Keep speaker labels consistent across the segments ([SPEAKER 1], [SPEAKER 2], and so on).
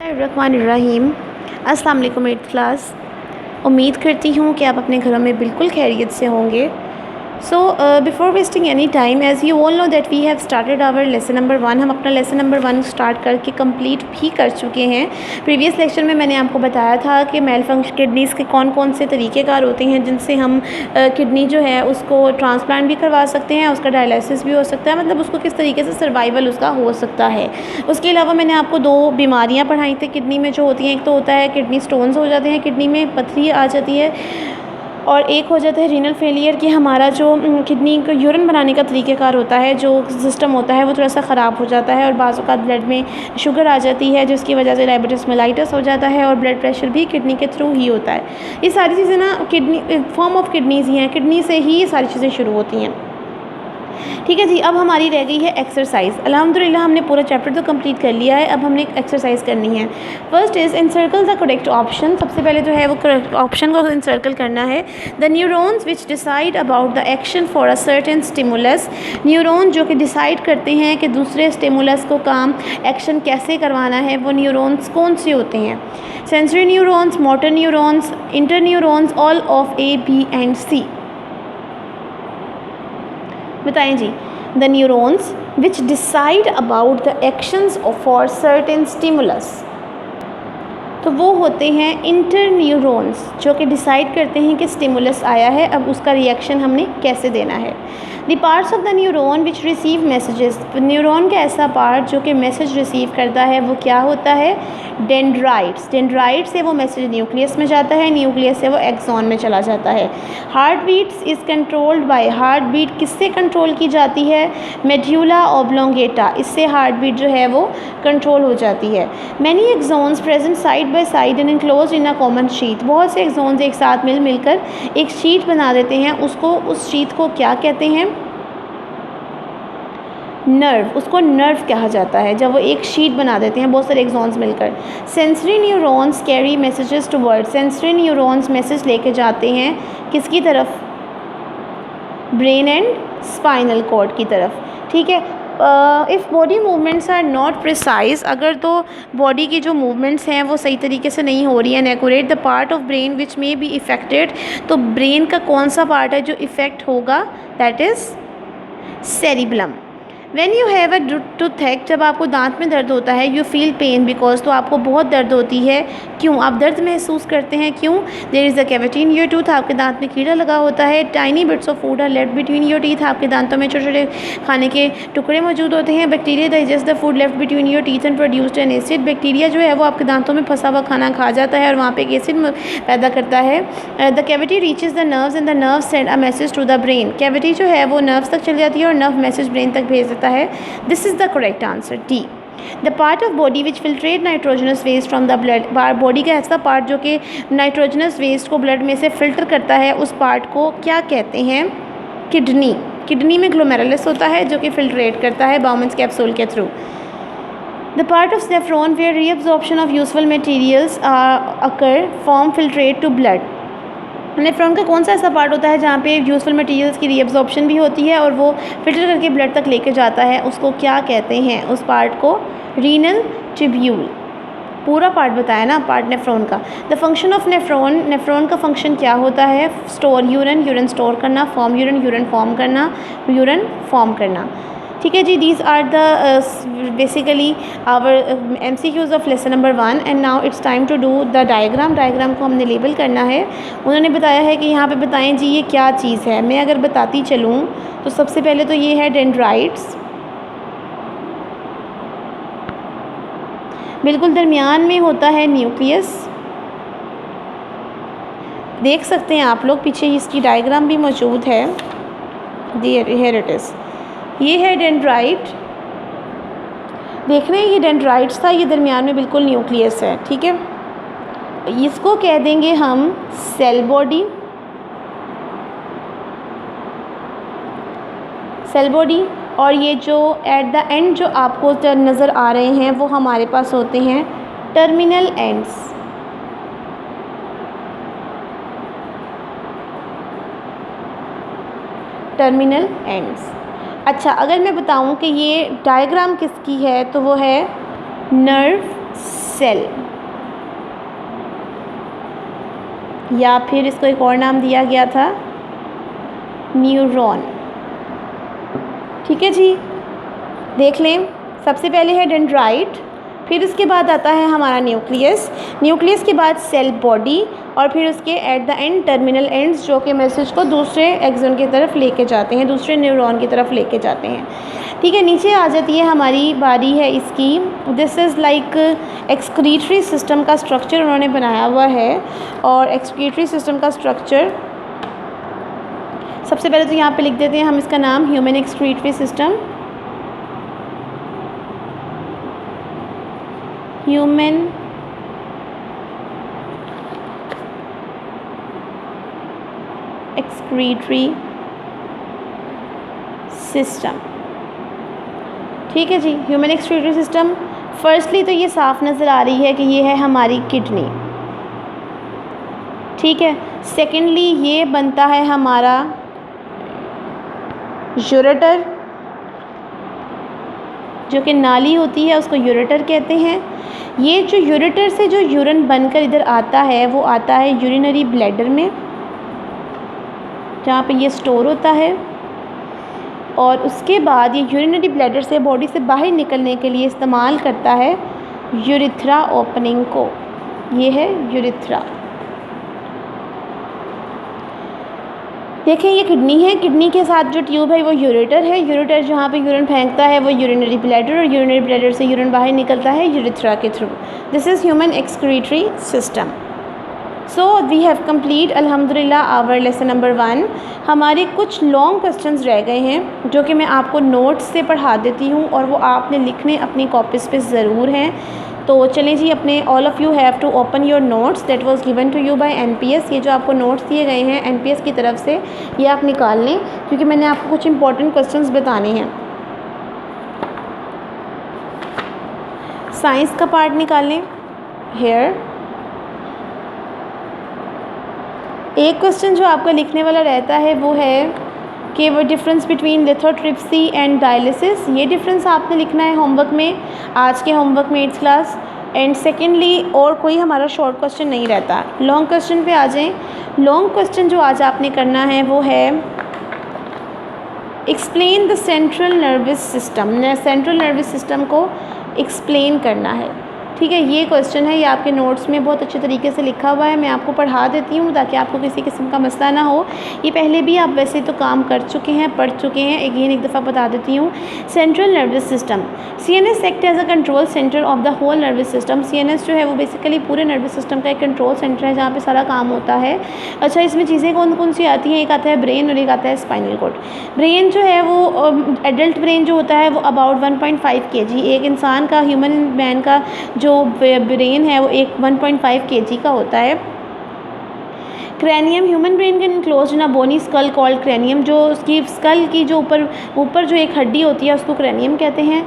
[SPEAKER 1] रहीम। अस्सलाम वालेकुम 8th class. उम्मीद करती हूँ कि आप अपने घरों में बिल्कुल खैरियत से होंगे। So before wasting any time, as you all know that we have started our lesson number 1। हम अपना लेसन नंबर 1 स्टार्ट करके कंप्लीट भी कर चुके हैं। प्रीवियस लेक्चर में मैंने आपको बताया था कि मेल फंक्शन किडनीज़ के कौन कौन से तरीक़ेकार होते हैं जिनसे हम किडनी जो है उसको ट्रांसप्लांट भी करवा सकते हैं, उसका डायलिसिस भी हो सकता है, मतलब उसको किस तरीके से सर्वाइवल उसका हो सकता है। उसके अलावा मैंने आपको 2 बीमारियाँ पढ़ाई थी किडनी में जो होती हैं। एक तो होता है किडनी स्टोन्स हो जाते हैं, किडनी में पथरी आ जाती है, और एक हो जाता है रीनल फेलियर कि हमारा जो किडनी का यूरिन बनाने का तरीक़ेकार होता है, जो सिस्टम होता है वो थोड़ा सा ख़राब हो जाता है और बाज़ औक़ात ब्लड में शुगर आ जाती है जिसकी वजह से डायबिटीज़ मेलाइटस हो जाता है, और ब्लड प्रेशर भी किडनी के थ्रू ही होता है। ये सारी चीज़ें ना किडनी फॉर्म ऑफ किडनीज़ ही हैं, किडनी से ही ये सारी चीज़ें शुरू होती हैं। ठीक है जी। अब हमारी रह गई है एक्सरसाइज। अल्हम्दुलिल्लाह हमने पूरा चैप्टर तो कंप्लीट कर लिया है। अब हमने एक एक्सरसाइज करनी है। First is encircle the correct option. सबसे पहले जो है वो करेक्ट ऑप्शन को इनसर्कल करना है। The neurons which decide about the action for a certain stimulus. Neuron जो कि डिसाइड करते हैं कि दूसरे स्टिमुलस को काम एक्शन कैसे करवाना है, वो न्यूरॉन्स कौन से होते हैं? Sensory neurons, motor neurons, inter neurons, all of A, B and C. बताएं जी। The neurons which decide about the actions for certain stimulus, तो वो होते हैं इंटर न्यूरॉन्स जो कि डिसाइड करते हैं कि स्टिमुलस आया है, अब उसका रिएक्शन हमने कैसे देना है। The parts of the neuron which receive messages. Neuron का ऐसा पार्ट जो कि मैसेज रिसीव करता है वो क्या होता है? डेंड्राइट्स। डेंड्राइट से वो मैसेज न्यूक्लियस में जाता है, न्यूक्लियस से वो एक्सॉन में चला जाता है। Heart beats is controlled by. Heart beat किससे कंट्रोल की जाती है? मेड्यूला ऑब्लोंगेटा, इससे हार्ट बीट जो है वो कंट्रोल हो जाती है। Many axons present side by side and enclose in a common sheet. बहुत से एक्सॉन्स एक साथ मिलकर एक शीट बना देते हैं, उस शीट को क्या कहते हैं? नर्व। उसको नर्व कहा जाता है जब वो एक शीट बना देते हैं बहुत सारे एक्सॉन्स मिलकर। Sensory neurons carry messages towards. Sensory neurons message लेके जाते हैं किसकी तरफ? ब्रेन एंड स्पाइनल कॉर्ड की तरफ। ठीक है। If body movements are not precise, अगर तो बॉडी की जो मूवमेंट्स हैं वो सही तरीके से नहीं हो रही है, accurate, the part of brain which may be affected, तो ब्रेन का कौन सा पार्ट है जो इफ़ेक्ट होगा? That is cerebellum. When you have a toothache, जब आपको दांत में दर्द होता है, यू फील पेन बिकॉज, तो आपको बहुत दर्द होती है। क्यों आप दर्द महसूस करते हैं? क्यों? There is a cavity in your tooth, आपके दांत में कीड़ा लगा होता है। Tiny bits of food are left between your teeth, आपके दांतों में छोटे छोटे खाने के टुकड़े मौजूद होते हैं। Bacteria digest the food left between your teeth and produced N acid. Bacteria जो है वो आपके दांतों में फंसा हुआ खाना खा जाता है और वहाँ पे एक एसिड पैदा करता है। The cavity reaches the nerves and the nerves send a message to the brain. Cavity जो है वो नर्व्स तक चली जाती है और नर्व मैसेज ब्रेन तक भेज देता है। This is the correct answer, D. The part of body which filtrate nitrogenous waste from the blood. Body का ऐसा पार्ट जो कि नाइट्रोजनस वेस्ट को ब्लड में से फिल्टर करता है, उस पार्ट को क्या कहते हैं? किडनी। किडनी में ग्लोमेरुलस होता है जो कि फिल्ट्रेट करता है बाउमन्स कैप्सूल के through. The part of nephron where reabsorption of useful materials occur form filtrate to blood. Nephron का कौन सा ऐसा पार्ट होता है जहाँ पे यूजफुल मटेरियल्स की रीअब्जॉर्प्शन भी होती है और वो फिल्टर करके ब्लड तक लेके जाता है, उसको क्या कहते हैं? उस पार्ट को रीनल ट्यूब्यूल। पूरा पार्ट बताया ना पार्ट नेफ्रॉन का। The function of nephron, nephron का फंक्शन क्या होता है? स्टोर यूरिन, यूरिन स्टोर करना, फॉर्म यूरिन, यूरिन फॉर्म करना, यूरिन फॉर्म करना। ठीक है जी। These are the basically our MCQs of lesson number 1 and now it's time to do the diagram. Diagram को हमने लेबल करना है। उन्होंने बताया है कि यहाँ पे बताएं जी ये क्या चीज़ है। मैं अगर बताती चलूँ तो सबसे पहले तो ये है डेंड्राइट्स, बिल्कुल दरमियान में होता है न्यूक्लियस। देख सकते हैं आप लोग पीछे इसकी डायग्राम भी मौजूद है। Here it is. ये है डेंड्राइट, देख रहे हैं ये डेंड्राइट्स था, ये दरमियान में बिल्कुल न्यूक्लियस है। ठीक है। इसको कह देंगे हम सेल बॉडी। Cell body. और ये जो एट द एंड जो आपको नज़र आ रहे हैं वो हमारे पास होते हैं टर्मिनल एंड्स। Terminal ends. अच्छा, अगर मैं बताऊं कि ये डायग्राम किसकी है तो वो है नर्व सेल, या फिर इसको एक और नाम दिया गया था न्यूरॉन। ठीक है जी, देख लें। सबसे पहले है डेंड्राइट, फिर उसके बाद आता है हमारा न्यूक्लियस, न्यूक्लियस के बाद सेल बॉडी, और फिर उसके at the end terminal ends, जो कि मैसेज को दूसरे एक्सोन की तरफ लेके जाते हैं, दूसरे न्यूरॉन की तरफ लेके जाते हैं। ठीक है, नीचे आ जाती है हमारी बारी है इसकी। This is like excretory system का स्ट्रक्चर उन्होंने बनाया हुआ है। और एक्सक्रीटरी सिस्टम का स्ट्रक्चर सबसे पहले तो यहाँ पे लिख देते हैं हम इसका नाम, human excretory system. Human excretory system. ठीक है जी, ह्यूमन एक्सक्रीटरी सिस्टम। फर्स्टली तो ये साफ नज़र आ रही है कि ये है हमारी किडनी। ठीक है, सेकेंडली ये बनता है हमारा यूरेटर, जो कि नाली होती है उसको यूरेटर कहते हैं। ये जो यूरेटर से जो यूरिन बनकर इधर आता है वो आता है यूरिनरी ब्लैडर में, जहाँ पे ये स्टोर होता है। और उसके बाद ये यूरिनरी ब्लैडर से बॉडी से बाहर निकलने के लिए इस्तेमाल करता है यूरिथ्रा ओपनिंग को। ये है यूरिथ्रा। देखें, ये किडनी है, किडनी के साथ जो ट्यूब है वो यूरेटर है। यूरेटर जहाँ पे यूरिन फेंकता है वो यूरिनरी ब्लैडर, और यूरिनरी ब्लैडर से यूरिन बाहर निकलता है यूरिथ्रा के through. This is human excretory system. So we have complete अल्हम्दुलिल्लाह आवर लेसन नंबर 1। हमारे कुछ लॉन्ग क्वेश्चंस रह गए हैं जो कि मैं आपको नोट्स से पढ़ा देती हूँ, और वो आपने लिखने अपनी कॉपीज़ पे ज़रूर हैं। तो चलें जी, अपने all of you have to open your notes that was given to you by NPS. ये जो आपको नोट्स दिए गए हैं एनपीएस की तरफ से, ये आप निकाल लें, क्योंकि मैंने आपको कुछ इंपॉर्टेंट क्वेश्चंस बताने हैं। साइंस का पार्ट निकाल लें। हेयर एक क्वेश्चन जो आपका लिखने वाला रहता है वो है कि वो difference between lithotripsy and dialysis. ये डिफरेंस आपने लिखना है होमवर्क में, आज के होमवर्क में 8th क्लास। एंड सेकेंडली और कोई हमारा शॉर्ट क्वेश्चन नहीं रहता। लॉन्ग क्वेश्चन पे आ जाएं। लॉन्ग क्वेश्चन जो आज आपने करना है वो है explain the central nervous system. Central nervous system को एक्सप्लेन करना है। ठीक है, ये क्वेश्चन है, ये आपके नोट्स में बहुत अच्छे तरीके से लिखा हुआ है। मैं आपको पढ़ा देती हूँ ताकि आपको किसी किस्म का मसला ना हो। ये पहले भी आप वैसे तो काम कर चुके हैं, पढ़ चुके हैं, एक दफ़ा बता देती हूँ। Central nervous system, CNS act as a control centre of the whole nervous system. CNS जो है वो बेसिकली पूरे नर्वस सिस्टम का एक कंट्रोल सेंटर है जहाँ पर सारा काम होता है। अच्छा, इसमें चीज़ें कौन कौन सी आती हैं? एक आता है ब्रेन और एक आता है स्पाइनल कॉर्ड। ब्रेन जो है वो एडल्ट ब्रेन जो होता है वो अबाउट 1.5 kg, एक इंसान का, ह्यूमन मैन का जो ब्रेन है वो 1.5 kg का होता है। क्रैनियम, ह्यूमन ब्रेन के enclose in a bony skull called cranium. जो उसकी स्कल की जो ऊपर जो एक हड्डी होती है उसको क्रैनियम कहते हैं।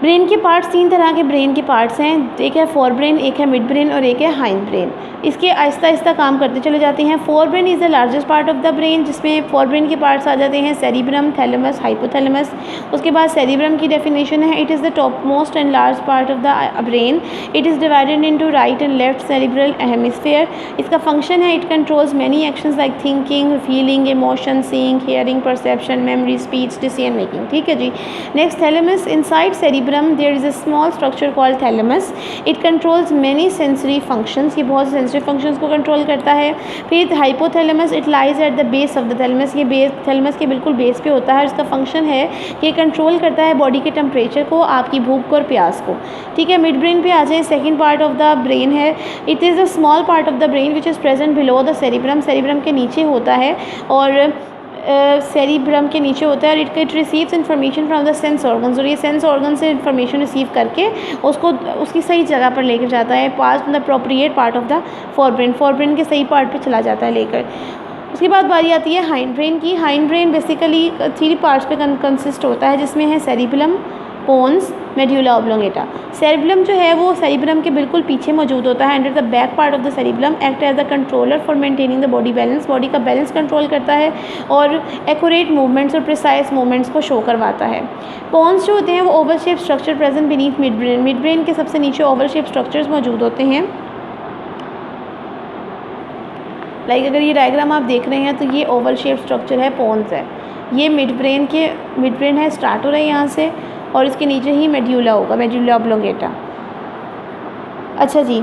[SPEAKER 1] ब्रेन के पार्ट्स, 3 तरह के ब्रेन के पार्ट्स हैं, एक है फोर ब्रेन, एक है मिड ब्रेन और एक है हाइंड ब्रेन। इसके आहिस्ता आहिस्ता काम करते चले जाते हैं। Fore brain is the largest part of the brain, जिसमें फोर ब्रेन के पार्ट्स आ जाते हैं सेरिब्रम, थैलेमस, हाइपोथैलेमस। उसके बाद सेरिब्रम की डेफिनेशन है, it is the top most and large part of the brain. It is divided into right and left cerebral hemisphere. इसका function है, it controls many actions like thinking, feeling, emotion, seeing, hearing, perception, memory, speech, decision making. ठीक है जी। Next, thalamus. Inside cerebrum there is a small structure called thalamus. It controls many sensory functions, ये बहुत sensory functions को control करता है। फिर hypothalamus, it lies at the base of the thalamus. ये बेस थैलेमस के बिल्कुल बेस पे होता है। इसका फंक्शन है कि कंट्रोल करता है बॉडी के टेम्परेचर को, आपकी भूख को और प्यास को। ठीक है, मिड ब्रेन पे आ जाए। Second part of the brain है, it is a small part of the brain which is present below the cerebrum. Cerebrum के नीचे होता है, और सेरिब्रम के नीचे होता है। और it receives information from the sense organs, और ये सेंस ऑर्गन से इन्फॉर्मेशन रिसीव करके उसको उसकी सही जगह पर लेकर जाता है, pass the appropriate part of the forebrain, forebrain के सही पार्ट पे चला जाता है लेकर। उसके बाद बारी आती है हाइंड ब्रेन की। हाइंड ब्रेन बेसिकली 3 पार्ट्स पे कंसिस्ट होता है, जिसमें है cerebellum, pons medulla oblongata. Cerebellum जो है वो सेरिबेलम के बिल्कुल पीछे मौजूद होता है, under the back part of the cerebellum, act as the controller for maintaining the body balance, body का बैलेंस कंट्रोल करता है और एक्यूरेट मूवमेंट्स और प्रिसाइज मूवमेंट्स को शो करवाता है। पोन्स जो होते हैं वो oval shape structure present beneath mid brain, mid brain के सबसे नीचे ओवल शेप स्ट्रक्चर्स मौजूद होते हैं। लाइक अगर ये डायग्राम आप देख रहे हैं तो ये ओवल शेप स्ट्रक्चर है, पोन्स है, ये मिड ब्रेन है, स्टार्ट हो रहा है यहाँ से और इसके नीचे ही मेड्यूला होगा, मेड्यूला ऑब्लोंगेटा। अच्छा जी,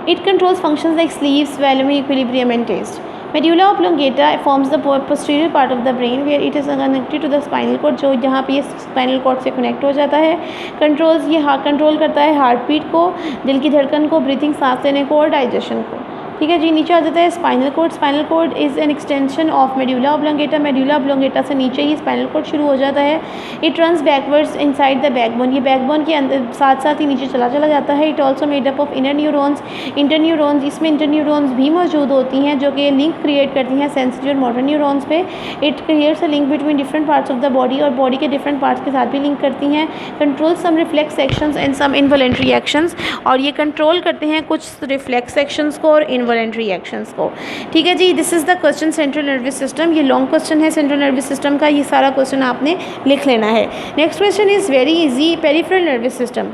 [SPEAKER 1] it controls functions like sleep, swallowing, equilibrium and taste. Medulla oblongata forms the posterior part of the brain where it is connected to the spinal cord, जो जहाँ पे ये स्पाइनल कॉर्ड से connect हो जाता है। कंट्रोल्स ये कंट्रोल करता है हार्ट बीट को, दिल की धड़कन को, ब्रीथिंग सांस लेने को और डाइजेशन को। ठीक है जी, नीचे आ जाता है spinal cord. Spinal cord is an extension of medulla oblongata, medulla oblongata से नीचे ही स्पाइनल कोड शुरू हो जाता है। It runs backwards inside the backbone, ये बैकबोन के अंदर साथ साथ ही नीचे चला जाता है। It also made up of inner neurons, inter neurons, इसमें इंटर न्यूरॉन्स भी मौजूद होती हैं जो कि लिंक क्रिएट करती हैं सेंसरी और मोटर न्यूरॉन्स पे। It creates a link between different parts of the body, और बॉडी के डिफरेंट पार्ट्स के साथ भी लिंक करती हैं। Control some reflex actions and some involuntary actions, और ये कंट्रोल करते हैं कुछ रिफ्लेक्स एक्शंस को और इनवॉलेंट्री एक्शंस को। ठीक है जी, this is the question central nervous system. ये लॉन्ग क्वेश्चन है सेंट्रल नर्वस सिस्टम का, ये सारा क्वेश्चन आपने लिख लेना है। Next question is very easy, peripheral nervous system,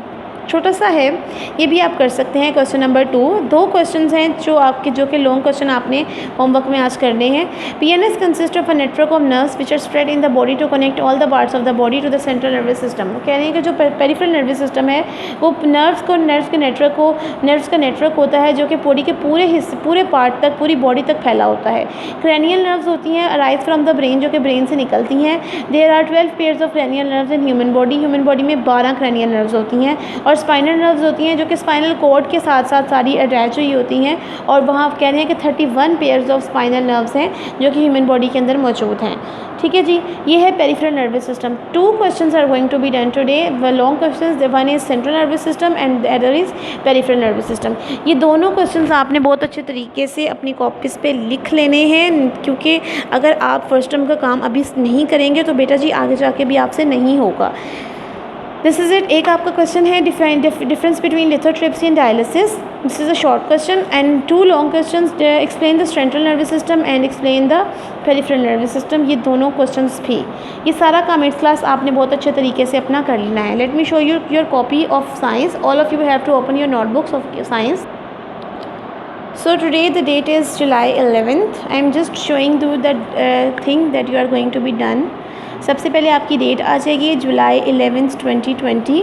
[SPEAKER 1] छोटा सा है, ये भी आप कर सकते हैं। क्वेश्चन नंबर 2, 2 क्वेश्चंस हैं जो कि लॉन्ग क्वेश्चन आपने होमवर्क में आज करने हैं। PNS consist of a network of nerves which are spread in the body to connect all the parts of the body to the central nervous system. कह रहे हैं कि जो पेरिफेरल नर्वस सिस्टम है वो नर्व्स का नेटवर्क होता है जो कि बॉडी के पूरे हिस्से, पूरे पार्ट तक, पूरी बॉडी तक फैला होता है। क्रैनियल नर्व्स होती हैं अराइज फ्रॉम द ब्रेन, जो कि ब्रेन से निकलती हैं। There are 12 pairs of cranial nerves in human body में 12 क्रैनियल नर्व्स होती हैं। और स्पाइनल नर्व्स होती हैं जो कि स्पाइनल कॉर्ड के साथ साथ सारी अटैच हुई होती हैं, और वहाँ आप कह रहे हैं कि 31 पेयर्स ऑफ स्पाइनल नर्व्स हैं जो कि ह्यूमन बॉडी के अंदर मौजूद हैं। ठीक है जी, ये है peripheral nervous system. 2 questions are going to be done today, long questions, one is central nervous system and the other is peripheral nervous system. ये दोनों क्वेश्चंस आपने बहुत अच्छे तरीके से अपनी कॉपीज़ पे लिख लेने हैं, क्योंकि अगर आप फर्स्ट टर्म का काम अभी नहीं करेंगे तो बेटा जी आगे जाके भी आपसे नहीं होगा। This is it. एक आपका क्वेश्चन है difference between lithotripsy and dialysis, this is a short question, and 2 long questions, explain the central nervous system and explain the peripheral nervous system. ये दोनों क्वेश्चंस भी, ये सारा काम इस क्लास आपने बहुत अच्छे तरीके से अपना कर लेना है। Let me show you your copy of science, all of you have to open your notebooks of science. So today the date is July 11th. I am just showing you the thing that you are going to be done. सबसे पहले आपकी date आ जाएगी जुलाई 11th 2020.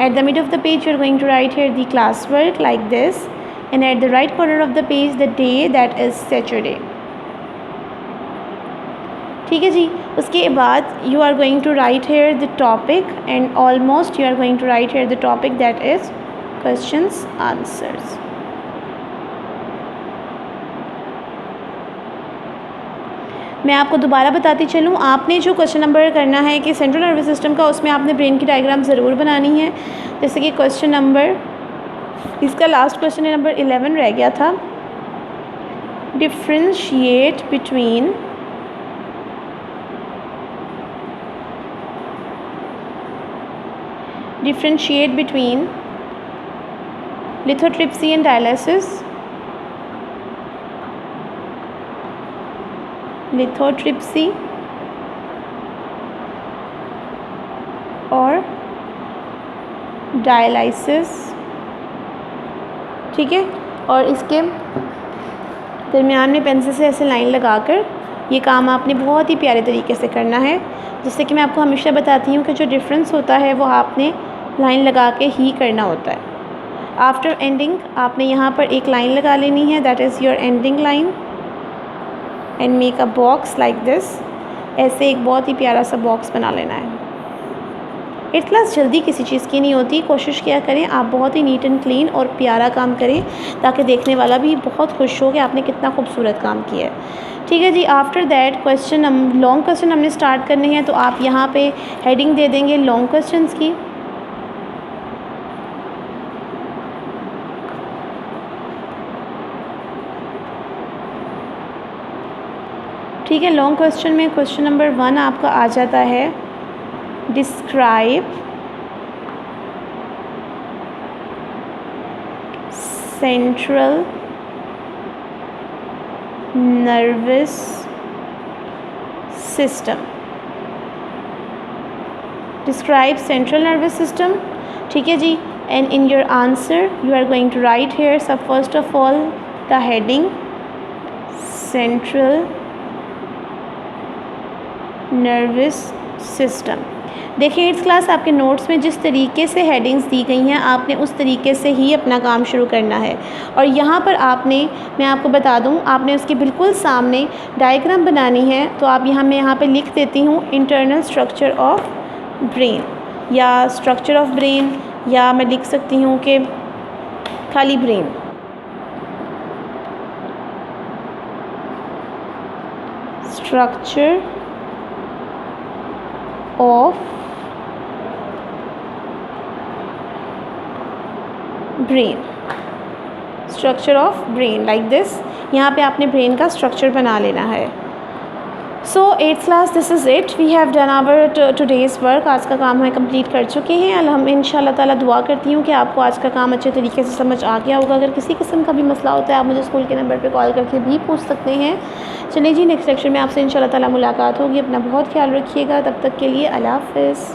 [SPEAKER 1] At the middle of the page you are going to write here the class work like this, and at the right corner of the page the day, that is Saturday. ठीक है जी, उसके बाद you are going to write here the topic, and almost you are going to write here the topic that is questions answers. मैं आपको दोबारा बताती चलूँ, आपने जो क्वेश्चन नंबर करना है कि सेंट्रल नर्वस सिस्टम का, उसमें आपने ब्रेन की डायग्राम ज़रूर बनानी है। जैसे कि क्वेश्चन नंबर, इसका लास्ट क्वेश्चन नंबर 11 रह गया था, differentiate between lithotripsy and dialysis, lithotripsy और डायलिसिस। ठीक है, और इसके दरमियान में पेंसिल से ऐसे लाइन लगाकर ये काम आपने बहुत ही प्यारे तरीके से करना है। जैसे कि मैं आपको हमेशा बताती हूँ कि जो डिफरेंस होता है वो आपने लाइन लगा के ही करना होता है। आफ्टर एंडिंग आपने यहाँ पर एक लाइन लगा लेनी है, that is your ending line, and make a box like this. ऐसे एक बहुत ही प्यारा सा बॉक्स बना लेना है। इस क्लास जल्दी किसी चीज़ की नहीं होती, कोशिश किया करें आप बहुत ही नीट एंड क्लीन और प्यारा काम करें, ताकि देखने वाला भी बहुत खुश हो कि आपने कितना खूबसूरत काम किया है। ठीक है जी, आफ्टर दैट लॉन्ग क्वेश्चन हमने स्टार्ट करने हैं, तो आप यहाँ पे हेडिंग दे देंगे लॉन्ग क्वेश्चंस की। ठीक है, लॉन्ग क्वेश्चन में क्वेश्चन नंबर 1 आपका आ जाता है describe central nervous system. Describe central nervous system. ठीक है जी. And in your answer you are going to write here, so first of all the heading central nervous system. देखिए it's class आपके notes में जिस तरीके से हेडिंग्स दी गई हैं आपने उस तरीके से ही अपना काम शुरू करना है. और यहाँ पर मैं आपको बता दूँ, आपने उसके बिल्कुल सामने डायग्राम बनानी है. तो आप मैं यहाँ पे लिख देती हूँ इंटरनल स्ट्रक्चर ऑफ ब्रेन या स्ट्रक्चर ऑफ ब्रेन, या मैं लिख सकती हूँ कि खाली brain. Structure of brain. Structure of brain like this. यहाँ पे आपने ब्रेन का स्ट्रक्चर बना लेना है. So 8th class this is it. We have done our today's work. आज का काम हम कंप्लीट कर चुके हैं. हम इंशाल्लाह ताला दुआ करती हूँ कि आपको आज का काम अच्छे तरीके से समझ आ गया होगा. अगर किसी किस्म का भी मसला होता है आप मुझे स्कूल के नंबर पे कॉल करके भी पूछ सकते हैं. चलिए जी, नेक्स्ट लेक्चर में आपसे इंशाल्लाह ताला मुलाकात होगी. अपना बहुत ख्याल रखिएगा. तब तक के लिए अल्लाह हाफ़िज़.